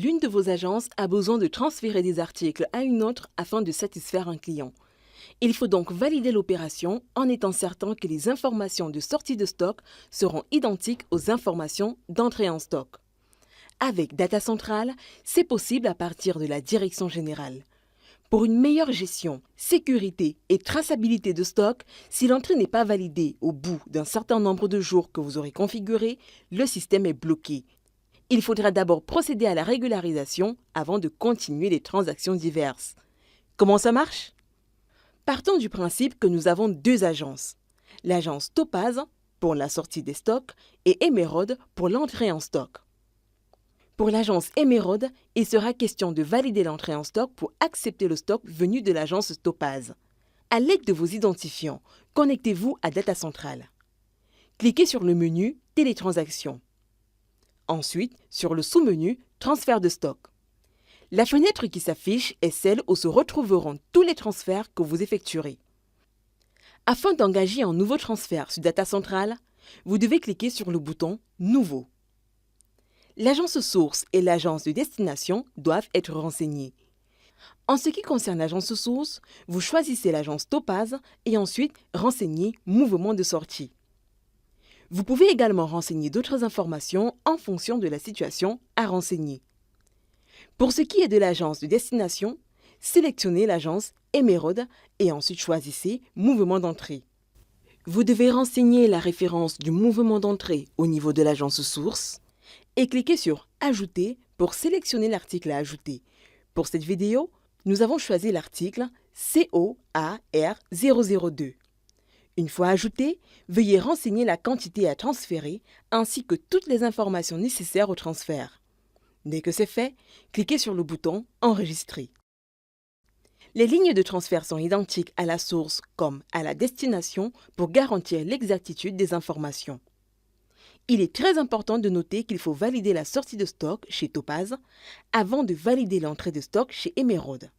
l'une de vos agences a besoin de transférer des articles à une autre afin de satisfaire un client. Il faut donc valider l'opération en étant certain que les informations de sortie de stock seront identiques aux informations d'entrée en stock. Avec Data Central, c'est possible à partir de la direction générale. Pour une meilleure gestion, sécurité et traçabilité de stock, si l'entrée n'est pas validée au bout d'un certain nombre de jours que vous aurez configuré, le système est bloqué. Il faudra d'abord procéder à la régularisation avant de continuer les transactions diverses. Comment ça marche ? Partons du principe que nous avons deux agences. L'agence Topaz pour la sortie des stocks et Emerald pour l'entrée en stock. Pour l'agence Emerald, il sera question de valider l'entrée en stock pour accepter le stock venu de l'agence Topaz. À l'aide de vos identifiants, connectez-vous à Data Central. Cliquez sur le menu Télétransactions. Ensuite, sur le sous-menu Transfert de stock. La fenêtre qui s'affiche est celle où se retrouveront tous les transferts que vous effectuerez. Afin d'engager un nouveau transfert sur Data Central, vous devez cliquer sur le bouton Nouveau. L'agence source et l'agence de destination doivent être renseignées. En ce qui concerne l'agence source, vous choisissez l'agence Topaz et ensuite renseignez Mouvement de sortie. Vous pouvez également renseigner d'autres informations en fonction de la situation à renseigner. Pour ce qui est de l'agence de destination, sélectionnez l'agence Emerald et ensuite choisissez Mouvement d'entrée. Vous devez renseigner la référence du mouvement d'entrée au niveau de l'agence source et cliquez sur Ajouter pour sélectionner l'article à ajouter. Pour cette vidéo, nous avons choisi l'article COAR002. Une fois ajouté, veuillez renseigner la quantité à transférer ainsi que toutes les informations nécessaires au transfert. Dès que c'est fait, cliquez sur le bouton Enregistrer. Les lignes de transfert sont identiques à la source comme à la destination pour garantir l'exactitude des informations. Il est très important de noter qu'il faut valider la sortie de stock chez Topaz avant de valider l'entrée de stock chez Emerald.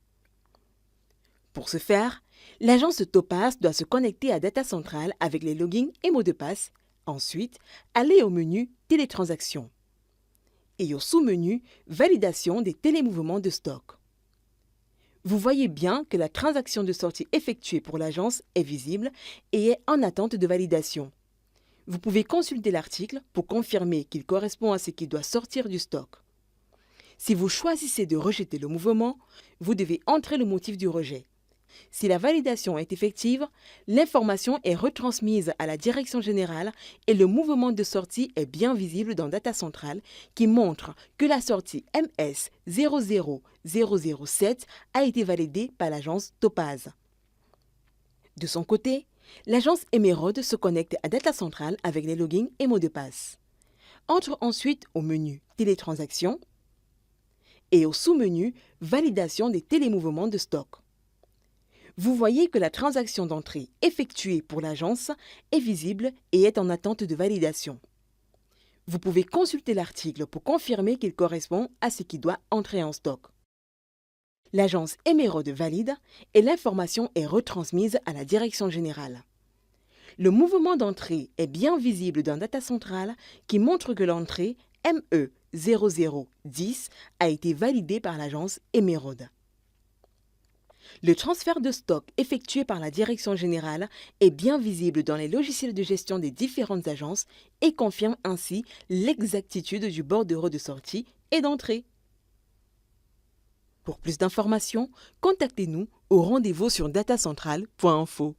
Pour ce faire, l'agence Topaz doit se connecter à Data Central avec les logins et mots de passe. Ensuite, aller au menu Télétransactions et au sous-menu Validation des télémouvements de stock. Vous voyez bien que la transaction de sortie effectuée pour l'agence est visible et est en attente de validation. Vous pouvez consulter l'article pour confirmer qu'il correspond à ce qui doit sortir du stock. Si vous choisissez de rejeter le mouvement, vous devez entrer le motif du rejet. Si la validation est effective, l'information est retransmise à la direction générale et le mouvement de sortie est bien visible dans Data Central qui montre que la sortie MS 00007 a été validée par l'agence Topaz. De son côté, l'agence Emerald se connecte à Data Central avec les logins et mots de passe. Entre ensuite au menu Télétransactions et au sous-menu Validation des télémouvements de stock. Vous voyez que la transaction d'entrée effectuée pour l'agence est visible et est en attente de validation. Vous pouvez consulter l'article pour confirmer qu'il correspond à ce qui doit entrer en stock. L'agence Emerald valide et l'information est retransmise à la direction générale. Le mouvement d'entrée est bien visible dans Data Central qui montre que l'entrée ME 0010 a été validée par l'agence Emerald. Le transfert de stock effectué par la direction générale est bien visible dans les logiciels de gestion des différentes agences et confirme ainsi l'exactitude du bordereau de sortie et d'entrée. Pour plus d'informations, contactez-nous au rendez-vous sur datacentral.info.